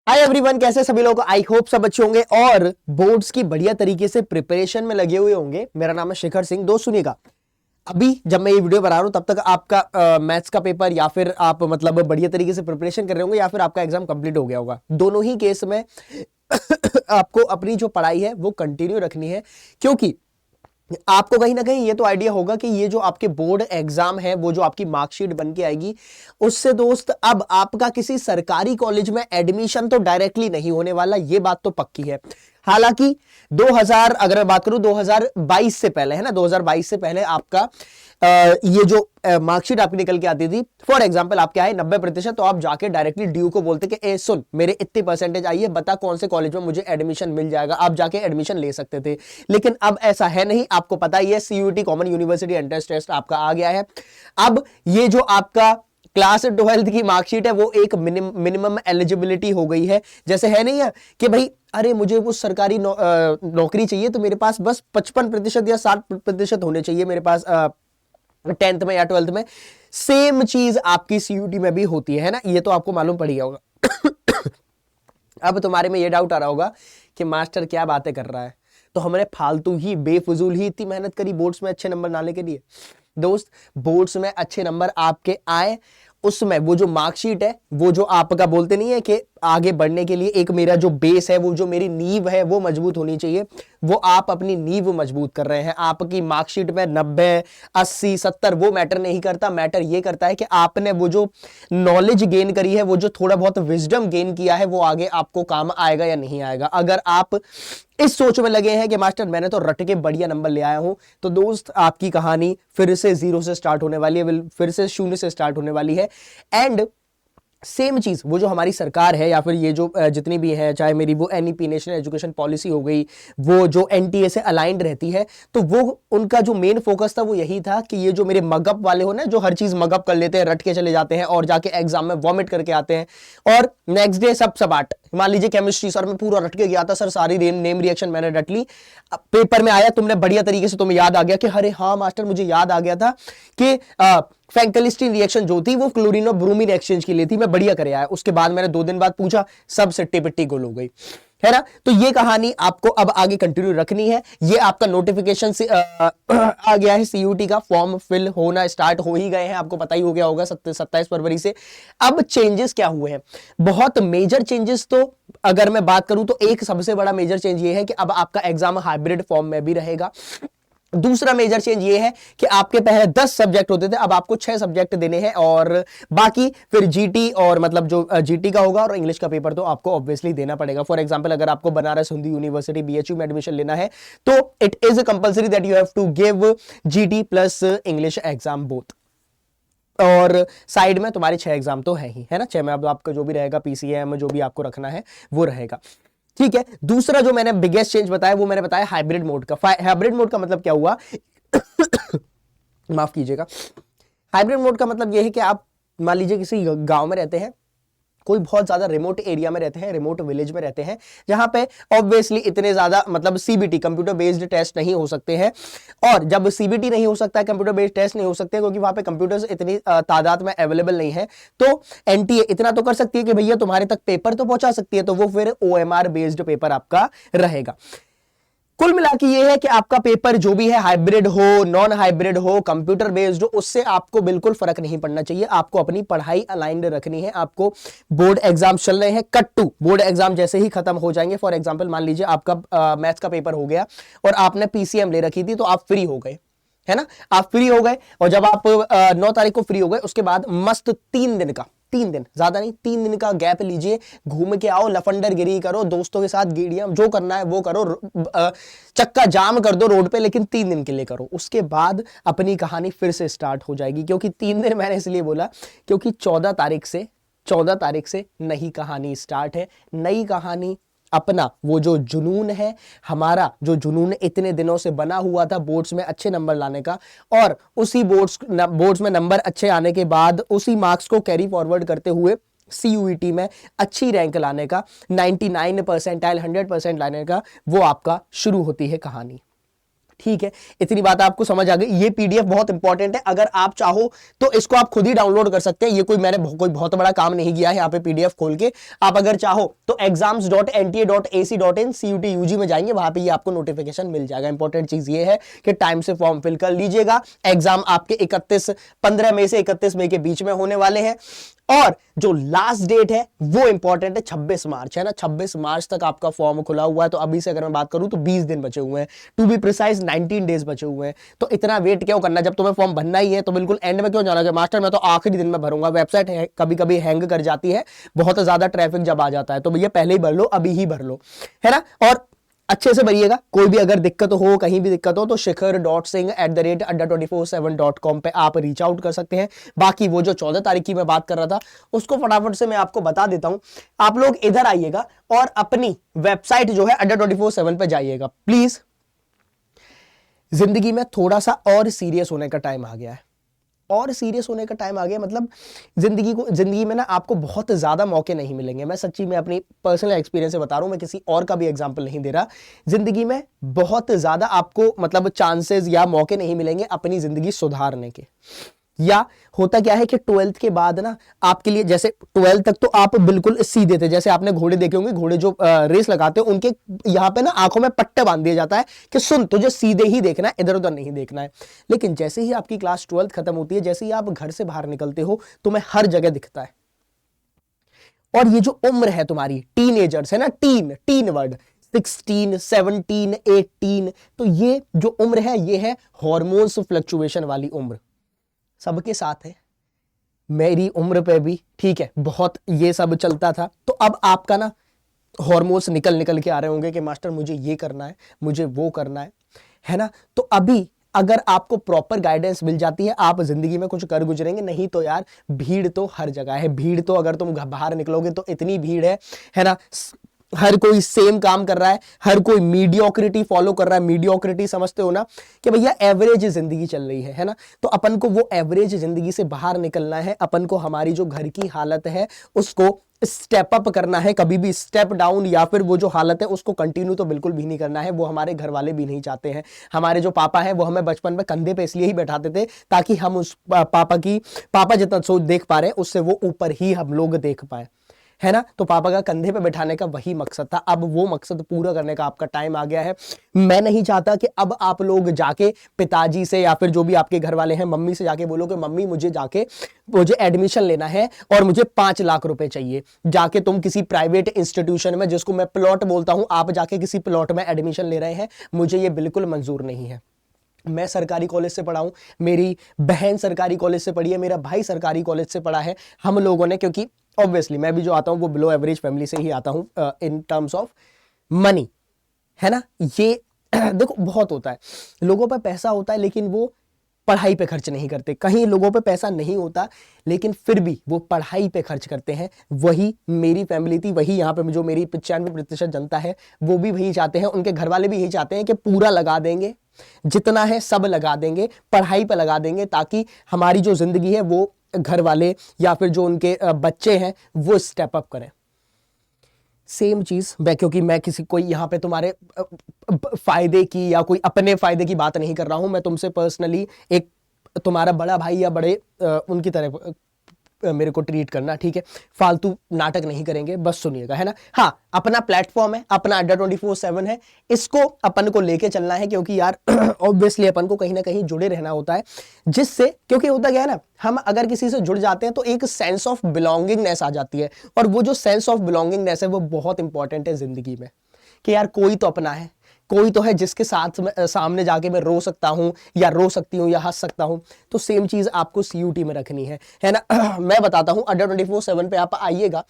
Hi everyone, कैसे सभी लोग? आई होप सब अच्छे होंगे और बोर्ड्स की बढ़िया तरीके से प्रिपरेशन में लगे हुए होंगे। मेरा नाम है शिखर सिंह। दोस्त सुनिएगा, अभी जब मैं ये वीडियो बना रहा हूं तब तक आपका मैथ्स का पेपर या फिर आप मतलब बढ़िया तरीके से प्रिपरेशन कर रहे होंगे या फिर आपका एग्जाम कंप्लीट हो गया होगा। दोनों ही केस में आपको अपनी जो पढ़ाई है वो कंटिन्यू रखनी है, क्योंकि आपको कहीं ना कहीं ये तो आइडिया होगा कि ये जो आपके बोर्ड एग्जाम है, वो जो आपकी मार्कशीट बन के आएगी, उससे दोस्त अब आपका किसी सरकारी कॉलेज में एडमिशन तो डायरेक्टली नहीं होने वाला। ये बात तो पक्की है। हालांकि 2000 अगर मैं बात करूं 2022 से पहले, है ना, 2022 से पहले आपका ये जो मार्कशीट आपकी निकल के आती थी, फॉर एग्जांपल आपके आए 90%, तो आप जाके डायरेक्टली ड्यू को बोलते कि ए सुन, मेरे इतनी परसेंटेज आई है, बता कौन से कॉलेज में मुझे एडमिशन मिल जाएगा। आप जाके एडमिशन ले सकते थे। लेकिन अब ऐसा है नहीं। आपको पता ही है, CUET common university entrance test आपका आ गया है। अब ये जो आपका क्लास 12th की मार्कशीट है वो एक मिनिमम एलिजिबिलिटी हो गई है। जैसे है नहीं है कि भाई अरे मुझे वो सरकारी नौकरी चाहिए तो मेरे पास बस 55% या 60% होने चाहिए मेरे पास 10th में या 12th में। सेम चीज आपकी सीयूटी में भी होती है ना, ये तो आपको मालूम पड़ गया होगा। अब तुम्हारे में ये डाउट आ रहा होगा कि मास्टर क्या बातें कर रहा है, तो हमने फालतू ही बेफजूल ही इतनी मेहनत करी बोर्ड्स में अच्छे नंबर लाने के लिए। दोस्त, बोर्ड्स में अच्छे नंबर आपके आए, उसमें वो जो मार्कशीट है, वो जो आपका बोलते नहीं है कि आगे बढ़ने के लिए एक मेरा जो बेस है, वो जो मेरी नींव है वो मजबूत होनी चाहिए, वो आप अपनी नींव मजबूत कर रहे हैं। आपकी मार्कशीट में 90, 80, 70 वो मैटर नहीं करता। मैटर ये करता है कि आपने वो जो नॉलेज गेन करी है, वो जो थोड़ा बहुत विजडम गेन किया है, वो आगे आपको काम आएगा या नहीं आएगा। अगर आप इस सोच में लगे हैं कि मास्टर मैंने तो रट के बढ़िया नंबर ले आया हूं, तो दोस्त आपकी कहानी फिर से जीरो से स्टार्ट होने वाली है, फिर से शून्य से स्टार्ट होने वाली है। एंड सेम चीज वो जो हमारी सरकार है या फिर ये जो जितनी भी है, चाहे मेरी वो एनईपी नेशनल एजुकेशन पॉलिसी हो गई, वो जो एनटीए से अलाइंड रहती है, तो वो उनका जो मेन फोकस था वो यही था कि ये जो मेरे मगअप वाले हो ना, जो हर चीज मगअप कर लेते हैं, रट के चले जाते हैं और जाके एग्जाम में वॉमिट करके आते हैं और नेक्स्ट डे सब सपाट। मान लीजिए केमिस्ट्री सर में पूरा रट के गया था, सर सारी नेम रिएक्शन मैंने रट ली, पेपर में आया, तुमने बढ़िया तरीके से तुम्हें याद आ गया कि अरे हाँ मास्टर मुझे याद आ गया था कि फ्रैंकलिस्टीन रिएक्शन जो थी वो क्लोरीन और ब्रोमीन एक्सचेंज के लिए थी, मैं बढ़िया करे आया। उसके बाद मैंने 2 दिन बाद पूछा, सब सिट्टी पिट्टी गोल हो गई, है ना। तो ये कहानी आपको अब आगे कंटिन्यू रखनी है। ये आपका नोटिफिकेशन से आ गया है, सीयूटी का फॉर्म फिल होना स्टार्ट हो ही गए हैं, आपको पता ही हो गया होगा 27 फरवरी से। अब चेंजेस क्या हुए हैं? बहुत मेजर चेंजेस, तो अगर मैं बात करूं तो एक सबसे बड़ा मेजर चेंज ये है कि अब आपका एग्जाम हाइब्रिड फॉर्म में भी रहेगा। दूसरा मेजर चेंज ये है कि आपके पहले 10 सब्जेक्ट होते थे, अब आपको 6 सब्जेक्ट देने हैं और बाकी फिर जीटी और मतलब जो जीटी का होगा और इंग्लिश का पेपर तो आपको ऑब्वियसली देना पड़ेगा। फॉर एग्जांपल अगर आपको बनारस हिंदू यूनिवर्सिटी बीएचयू में एडमिशन लेना है तो it is compulsory that you have to give GT plus English exam both. और साइड में तुम्हारे 6 एग्जाम तो है ही, है ना। 6 में अब आपका जो भी रहेगा पीसीएम जो भी आपको रखना है वो रहेगा, ठीक है। दूसरा जो मैंने बिगेस्ट चेंज बताया वो मैंने बताया हाइब्रिड मोड का। हाइब्रिड मोड का मतलब क्या हुआ? माफ कीजिएगा। हाइब्रिड मोड का मतलब यह है कि आप मान लीजिए किसी गांव में रहते हैं, कोई बहुत ज्यादा रिमोट एरिया में रहते हैं, रिमोट विलेज में रहते हैं, जहां पे ऑब्वियसली इतने ज्यादा मतलब सीबीटी कंप्यूटर बेस्ड टेस्ट नहीं हो सकते हैं। और जब सीबीटी नहीं हो सकता है, कंप्यूटर बेस्ड टेस्ट नहीं हो सकते क्योंकि वहां पे कंप्यूटर्स इतनी तादाद में अवेलेबल नहीं है, तो एनटीए इतना तो कर सकती है कि भैया तुम्हारे तक पेपर तो पहुंचा सकती है, तो वो फिर ओएमआर बेस्ड पेपर आपका रहेगा। कुल मिला के ये है कि आपका पेपर जो भी है, हाइब्रिड हो नॉन हाइब्रिड हो कंप्यूटर बेस्ड हो, उससे आपको बिल्कुल फर्क नहीं पड़ना चाहिए। आपको अपनी पढ़ाई अलाइंड रखनी है। आपको बोर्ड एग्जाम चल रहे हैं, कट टू बोर्ड एग्जाम जैसे ही खत्म हो जाएंगे, फॉर एग्जांपल मान लीजिए आपका मैथ्स का पेपर हो गया और आपने पीसीएम ले रखी थी, तो आप फ्री हो गए, है ना। आप फ्री हो गए और जब आप 9 तारीख को फ्री हो गए, उसके बाद मस्त 3 दिन का, 3 दिन ज्यादा नहीं, 3 दिन का गैप लीजिए, घूम के आओ, लफंडर गिरी करो, दोस्तों के साथ गेड़ियां जो करना है वो करो, चक्का जाम कर दो रोड पे, लेकिन 3 दिन के लिए करो। उसके बाद अपनी कहानी फिर से स्टार्ट हो जाएगी। क्योंकि 3 दिन मैंने इसलिए बोला क्योंकि 14 तारीख से नई कहानी स्टार्ट है। नई कहानी, अपना वो जो जुनून है, हमारा जो जुनून इतने दिनों से बना हुआ था बोर्ड्स में अच्छे नंबर लाने का, और उसी बोर्ड्स में नंबर अच्छे आने के बाद उसी मार्क्स को कैरी फॉरवर्ड करते हुए सीयूईटी में अच्छी रैंक लाने का, 99 परसेंटाइल 100% लाने का, वो आपका शुरू होती है कहानी। ठीक है, इतनी बात आपको समझ आ गई। ये पीडीएफ बहुत इंपॉर्टेंट है, अगर आप चाहो तो इसको आप खुद ही डाउनलोड कर सकते हैं। ये मैंने कोई बहुत बड़ा काम नहीं किया है यहाँ पे पीडीएफ खोल के। आप अगर चाहो तो exams.nta.ac.in CUT UG में जाएंगे, वहां पे ये आपको नोटिफिकेशन मिल जाएगा। इंपॉर्टेंट चीज ये है कि टाइम से फॉर्म फिल कर लीजिएगा। एग्जाम आपके 15 मई से 31 मई के बीच में होने वाले हैं, और जो लास्ट डेट है वो इंपॉर्टेंट है, 26 मार्च है ना। 26 मार्च तक आपका फॉर्म खुला हुआ है। तो अभी से अगर मैं बात करूं तो 20 दिन बचे हुए हैं, टू बी प्रिसाइज 19 डेज बचे हुए हैं। तो इतना वेट क्यों करना, जब तुम्हें फॉर्म भरना ही है तो बिल्कुल एंड में क्यों जाना कि मास्टर मैं तो आखिरी दिन में भरूंगा। वेबसाइट है कभी कभी हैंग कर जाती है, बहुत ज्यादा ट्रैफिक जब आ जाता है, तो भैया पहले ही भर लो, अभी ही भर लो, है ना। और अच्छे से भरिएगा। कोई भी अगर दिक्कत हो, कहीं भी दिक्कत हो, तो shikhar.singh@adda247.com पे आप रीच आउट कर सकते हैं। बाकी वो जो 14 तारीख की मैं बात कर रहा था उसको फटाफट से मैं आपको बता देता हूं। आप लोग इधर आइएगा और अपनी वेबसाइट जो है adda247 पे जाइएगा प्लीज। जिंदगी में थोड़ा सा और सीरियस होने का टाइम आ गया है, और सीरियस होने का टाइम आ गया। मतलब जिंदगी में ना आपको बहुत ज्यादा मौके नहीं मिलेंगे। मैं सच्ची में अपनी पर्सनल एक्सपीरियंस से बता रहा हूं, मैं किसी और का भी एग्जांपल नहीं दे रहा। जिंदगी में बहुत ज्यादा आपको मतलब चांसेस या मौके नहीं मिलेंगे अपनी जिंदगी सुधारने के। या होता क्या है कि 12th के बाद ना आपके लिए, जैसे 12th तक तो आप बिल्कुल सीधे थे, जैसे आपने घोड़े देखे होंगे, घोड़े जो रेस लगाते हैं उनके यहाँ पे ना आंखों में पट्टे बांध दिया जाता है कि सुन तुझे सीधे ही देखना है, इधर उधर नहीं देखना है। लेकिन जैसे ही आपकी क्लास 12th खत्म होती है, जैसे ही आप घर से बाहर निकलते हो, तुम्हें हर जगह दिखता है। और ये जो उम्र है तुम्हारी, टीनेजर्स है ना, टीन वर्ड 16, 17, 18, तो ये जो उम्र है ये है हार्मोन्स फ्लक्चुएशन वाली उम्र। सबके साथ है, मेरी उम्र पे भी, ठीक है, बहुत ये सब चलता था। तो अब आपका ना हार्मोन्स निकल के आ रहे होंगे कि मास्टर मुझे ये करना है, मुझे वो करना है ना। तो अभी अगर आपको प्रॉपर गाइडेंस मिल जाती है, आप जिंदगी में कुछ कर गुजरेंगे। नहीं तो यार भीड़ तो हर जगह है। भीड़ तो अगर तुम बाहर निकलोगे तो इतनी भीड़ है ना। हर कोई सेम काम कर रहा है, हर कोई मीडियोक्रिटी फॉलो कर रहा है। मीडियोक्रिटी समझते हो ना कि भैया एवरेज जिंदगी चल रही है ना। तो अपन को वो एवरेज जिंदगी से बाहर निकलना है। अपन को हमारी जो घर की हालत है उसको स्टेप अप करना है, कभी भी स्टेप डाउन या फिर वो जो हालत है उसको कंटिन्यू तो बिल्कुल भी नहीं करना है। वो हमारे घर वाले भी नहीं चाहते हैं। हमारे जो पापा है वो हमें बचपन में कंधे पे इसलिए ही बैठाते थे ताकि हम उस पापा जितना सोच देख पा रहे हैं उससे वो ऊपर ही हम लोग देख पाए, है ना। तो पापा का कंधे पे बैठाने का वही मकसद था। अब वो मकसद पूरा करने का आपका टाइम आ गया है। मैं नहीं चाहता कि अब आप लोग जाके पिताजी से या फिर जो भी आपके घर वाले हैं, मम्मी से जाके बोलो कि मम्मी मुझे एडमिशन लेना है और मुझे 5 लाख रुपए चाहिए। जाके तुम किसी प्राइवेट इंस्टीट्यूशन में, जिसको मैं प्लॉट बोलता हूं, आप जाके किसी प्लॉट में एडमिशन ले रहे हैं, मुझे ये बिल्कुल मंजूर नहीं है। मैं सरकारी कॉलेज से पढ़ा हूं, मेरी बहन सरकारी कॉलेज से पढ़ी है, मेरा भाई सरकारी कॉलेज से पढ़ा है। हम लोगों ने, क्योंकि ऑब्वियसली मैं भी जो आता हूं वो बिलो एवरेज फैमिली से ही आता हूं इन टर्म्स ऑफ मनी, है ना। ये देखो बहुत होता है, लोगों पे पैसा होता है लेकिन वो पढ़ाई पे खर्च नहीं करते। कहीं लोगों पे पैसा नहीं होता लेकिन फिर भी वो पढ़ाई पे खर्च करते हैं। वही मेरी फैमिली थी, वही यहाँ पे जो मेरी 95% जनता है वो भी वही चाहते हैं। उनके घर वाले भी यही चाहते हैं कि पूरा लगा देंगे, जितना है सब लगा देंगे, पढ़ाई पे लगा देंगे, ताकि हमारी जो जिंदगी है वो घर वाले या फिर जो उनके बच्चे हैं वो स्टेप अप करें। सेम चीज क्योंकि मैं किसी कोई यहाँ पे तुम्हारे फायदे की या कोई अपने फायदे की बात नहीं कर रहा हूं। मैं तुमसे पर्सनली एक तुम्हारा बड़ा भाई या बड़े उनकी तरह मेरे को ट्रीट करना, ठीक है। फालतू नाटक नहीं करेंगे, बस सुनिएगा, है ना। हाँ, अपना प्लेटफॉर्म है, अपना अड्डा 24/7 है, इसको अपन को लेके चलना है। क्योंकि यार ऑब्वियसली अपन को कहीं ना कहीं जुड़े रहना होता है, जिससे, क्योंकि होता क्या है ना, हम अगर किसी से जुड़ जाते हैं तो एक सेंस ऑफ बिलोंगिंगनेस आ जाती है। और वो जो सेंस ऑफ बिलोंगिंगनेस है वो बहुत इंपॉर्टेंट है जिंदगी में, कि यार कोई तो अपना है, कोई तो है जिसके साथ सामने जाके मैं रो सकता हूं या रो सकती हूं या हंस सकता हूं। तो सेम चीज आपको सीयूटी में रखनी है ना। मैं बताता हूं, अड्डा 24/7 पे आप आइएगा,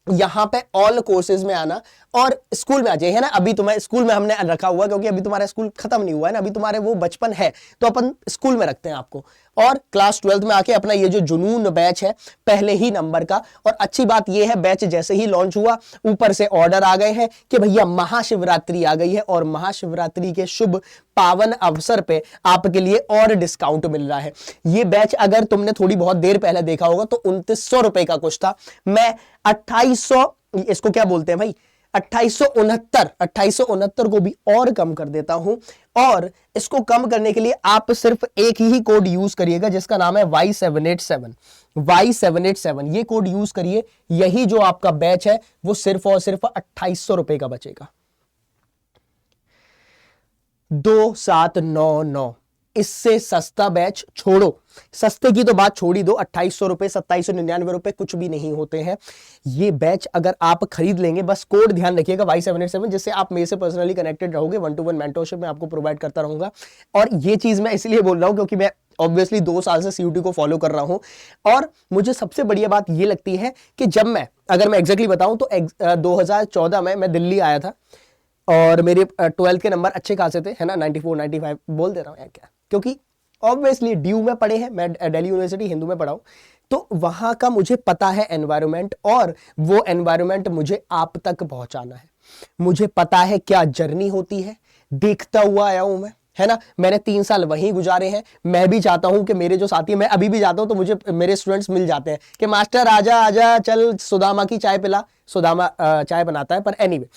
यहां पे ऑल कोर्सेज में आना और स्कूल में आ जाइए, है ना। अभी तुम्हें स्कूल में हमने रखा हुआ क्योंकि अभी तुम्हारा स्कूल खत्म नहीं हुआ है ना, अभी तुम्हारे वो बचपन है, तो अपन स्कूल में रखते हैं आपको। और क्लास 12th में आके अपना ये जो जुनून बैच है पहले ही नंबर का। और अच्छी बात ये है, बैच जैसे ही लॉन्च हुआ ऊपर से ऑर्डर आ गए हैं कि भैया महाशिवरात्रि आ गई है और महाशिवरात्रि के शुभ पावन अवसर पे आपके लिए और डिस्काउंट मिल रहा है। ये बैच अगर तुमने थोड़ी बहुत देर पहले देखा होगा तो 2900 रुपए का कुछ था, मैं 2800, इसको क्या बोलते हैं भाई, 2869 को भी और कम कर देता हूं, और इसको कम करने के लिए आप सिर्फ एक ही कोड यूज करिएगा जिसका नाम है Y787। Y787 ये कोड यूज करिए, यही जो आपका बैच है वो सिर्फ और सिर्फ 2800 रुपए का बचेगा। 2799, इससे सस्ता बैच छोड़ो। सस्ते की तो बात छोड़ ही दो, 2800 रुपए, 2799 रुपए कुछ भी नहीं होते हैं। ये बैच अगर आप खरीद लेंगे, बस कोड ध्यान रखिएगा Y787, जिससे आप मेरे से पर्सनली कनेक्टेड रहोगे। 1-to-1 मेंटरशिप में आपको प्रोवाइड करता रहूंगा। और ये चीज मैं इसलिए बोल रहा हूं क्योंकि मैं ऑब्वियसली 2 साल से CUT को फॉलो कर रहा हूं, और मुझे सबसे बढ़िया बात ये लगती है कि जब अगर मैं एग्जैक्टली बताऊं तो 2014 में मैं दिल्ली आया था, और मेरे 12th के नंबर अच्छे खासे थे, है ना, 94 95 बोल दे रहा हूं यार, क्या, क्योंकि ऑब्वियसली ड्यू में पढ़े हैं, मैं दिल्ली यूनिवर्सिटी हिंदू में पढ़ा हूं, तो वहां का मुझे पता है एनवायरनमेंट, और वो एनवायरनमेंट मुझे आप तक पहुंचाना है। मुझे पता है क्या जर्नी होती है, देखता हुआ आया हूं मैं, है ना। मैंने 3 साल वहीं गुजारे हैं। मैं भी चाहता हूं कि मेरे जो साथी, मैं अभी भी जाता हूं तो मुझे मेरे स्टूडेंट्स मिल जाते हैं कि मास्टर आजा आजा, चल सुदामा की चाय पिला। सुदामा चाय बनाता है, पर एनीवे,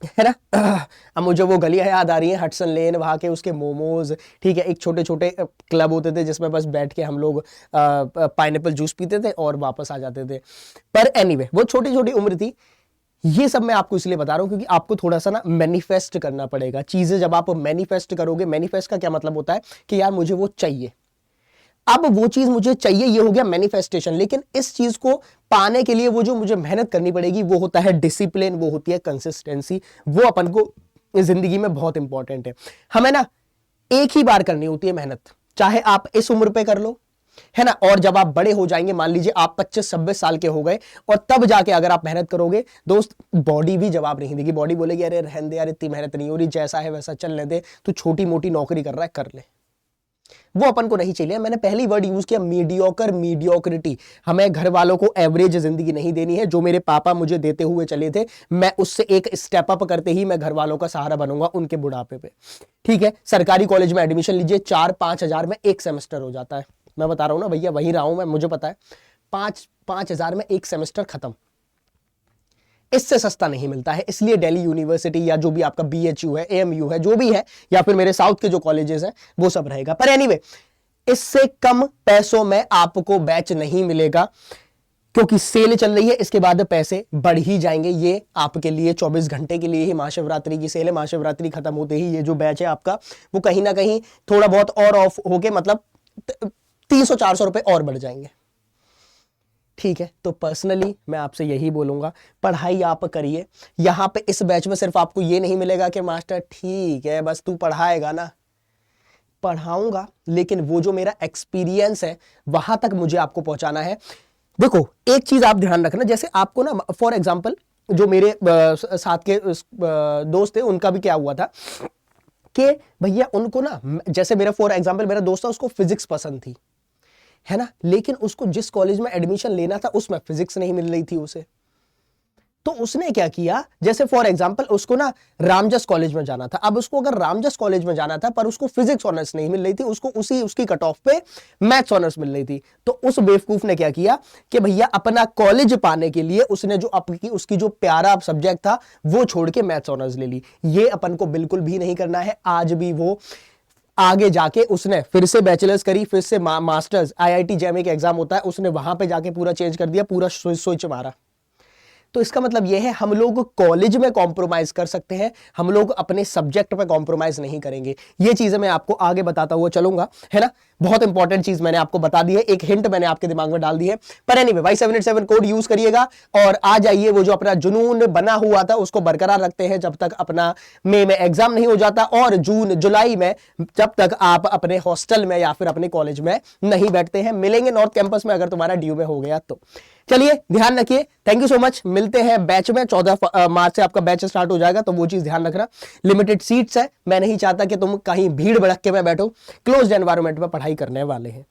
है ना। अब मुझे वो गलियां याद आ रही हैं, हटसन लेन, वहां के उसके मोमोज, ठीक है। एक छोटे छोटे क्लब होते थे जिसमें बस बैठ के हम लोग पाइनएप्पल जूस पीते थे और वापस आ जाते थे। पर एनीवे, वो छोटी छोटी उम्र थी। ये सब मैं आपको इसलिए बता रहा हूं क्योंकि आपको थोड़ा सा ना मैनिफेस्ट करना पड़ेगा चीजें। जब आप मैनिफेस्ट करोगे, मैनिफेस्ट का क्या मतलब होता है कि यार मुझे वो चाहिए, अब वो चीज मुझे चाहिए, ये हो गया मैनिफेस्टेशन। लेकिन इस चीज को पाने के लिए वो जो मुझे मेहनत करनी पड़ेगी वो होता है डिसिप्लिन, वो होती है कंसिस्टेंसी। वो अपन को जिंदगी में बहुत इंपॉर्टेंट है। हमें ना एक ही बार करनी होती है मेहनत, चाहे आप इस उम्र पे कर लो, है ना। और जब आप बड़े हो जाएंगे, मान लीजिए आप 25-26 साल के हो गए, और तब जाके अगर आप मेहनत करोगे दोस्त, बॉडी भी जवाब नहीं देगी। बॉडी बोलेगी अरे रहने दे यार, इतनी मेहनत नहीं हो रही, जैसा है वैसा चलने दे, तू छोटी मोटी नौकरी कर रहा है, कर ले। वो अपन को नहीं चाहिए। मैंने पहली वर्ड यूज किया मीडियोकर, मीडियोक्रिटी। हमें घर वालों को एवरेज जिंदगी नहीं देनी है। जो मेरे पापा मुझे देते हुए चले थे, मैं उससे एक स्टेप अप करते ही मैं घर वालों का सहारा बनूंगा उनके बुढ़ापे पे, ठीक है। सरकारी कॉलेज में एडमिशन लीजिए, 4-5 हजार में एक सेमेस्टर हो जाता है। मैं बता रहा हूं ना भैया, वहीं रहा हूं मैं, मुझे पता है। 5-5 हजार में एक सेमेस्टर खत्म। इससे सस्ता नहीं मिलता है। इसलिए दिल्ली यूनिवर्सिटी या जो भी आपका BHU है, AMU है, जो भी है, या फिर मेरे साउथ के जो कॉलेजेस हैं, वो सब रहेगा। पर एनीवे, इससे कम पैसों में आपको बैच नहीं मिलेगा क्योंकि सेल चल रही है। इसके बाद पैसे बढ़ ही जाएंगे। ये आपके लिए 24 घंटे के लिए ही महाशिवरात्रि की सेल है। महाशिवरात्रि खत्म होते ही ये जो बैच है आपका, वो कहीं ना कहीं थोड़ा बहुत और ऑफ होके, मतलब 300-400 रुपए और बढ़ जाएंगे, ठीक है। तो पर्सनली मैं आपसे यही बोलूंगा, पढ़ाई आप करिए। यहां पे इस बैच में सिर्फ आपको ये नहीं मिलेगा कि मास्टर ठीक है बस तू पढ़ाएगा ना, पढ़ाऊंगा, लेकिन वो जो मेरा एक्सपीरियंस है वहां तक मुझे आपको पहुंचाना है। देखो एक चीज आप ध्यान रखना, जैसे आपको ना, फॉर एग्जांपल जो मेरे साथ के दोस्त थे, उनका भी क्या हुआ था कि भैया उनको ना, जैसे मेरा फॉर एग्जांपल मेरा दोस्त था, उसको फिजिक्स पसंद थी, है ना, लेकिन उसको जिस कॉलेज में एडमिशन लेना था उसमें फिजिक्स नहीं मिल रही थी उसे। तो उसने क्या किया, जैसे फॉर एग्जांपल उसको ना रामजस कॉलेज में जाना था। अब उसको अगर रामजस कॉलेज में जाना था, पर उसको फिजिक्स ऑनर्स नहीं मिल रही थी, उसको उसकी कट ऑफ पे मैथ्स ऑनर्स मिल रही थी। तो उस बेवकूफ ने क्या किया कि भैया अपना कॉलेज पाने के लिए उसने जो उसकी जो प्यारा सब्जेक्ट था वो छोड़ के मैथ्स ऑनर्स ले ली। ये अपन को बिल्कुल भी नहीं करना है। आज भी वो आगे जाके उसने फिर से बैचलर्स करी, फिर से मास्टर्स, IIT JEM का एग्जाम होता है, उसने वहां पे जाके पूरा चेंज कर दिया, पूरा स्विच मारा। तो इसका मतलब यह है हम लोग कॉलेज में कॉम्प्रोमाइज कर सकते हैं, हम लोग अपने सब्जेक्ट पे कॉम्प्रोमाइज नहीं करेंगे। ये चीजें मैं आपको आगे बताता हुआ चलूंगा, है ना। बहुत इंपॉर्टेंट चीज मैंने आपको बता दी है, एक हिंट मैंने आपके दिमाग में डाल दी है। पर एनीवे, Y787 कोड यूज करिएगा और आ जाइए। वो जो अपना जुनून बना हुआ था उसको बरकरार रखते हैं जब तक अपना मई में एग्जाम नहीं हो जाता, और जून जुलाई में जब तक आप अपने हॉस्टल में या फिर अपने कॉलेज में नहीं बैठते हैं। मिलेंगे नॉर्थ कैंपस में अगर तुम्हारा ड्यू में हो गया तो। चलिए ध्यान रखिए, थैंक यू सो मच। मिलते हैं बैच में, 14 मार्च से आपका बैच स्टार्ट हो जाएगा, तो वो चीज ध्यान रखना। लिमिटेड सीट्स है, मैं नहीं चाहता कि तुम कहीं भीड़ भड़क में बैठो, क्लोज्ड एनवायरनमेंट में पढ़ाई करने वाले हैं,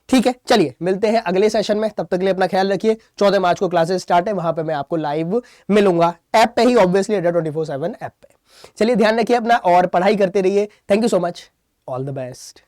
ठीक है। चलिए मिलते हैं अगले सेशन में, तब तक के लिए अपना ख्याल रखिए। 14 मार्च को क्लासेस स्टार्ट है, वहां पे मैं आपको लाइव मिलूंगा, ऐप पे ही ऑब्वियसली, अड्डा 24/7 ऐप पे। चलिए ध्यान रखिए अपना और पढ़ाई करते रहिए। Thank you so much, all the best.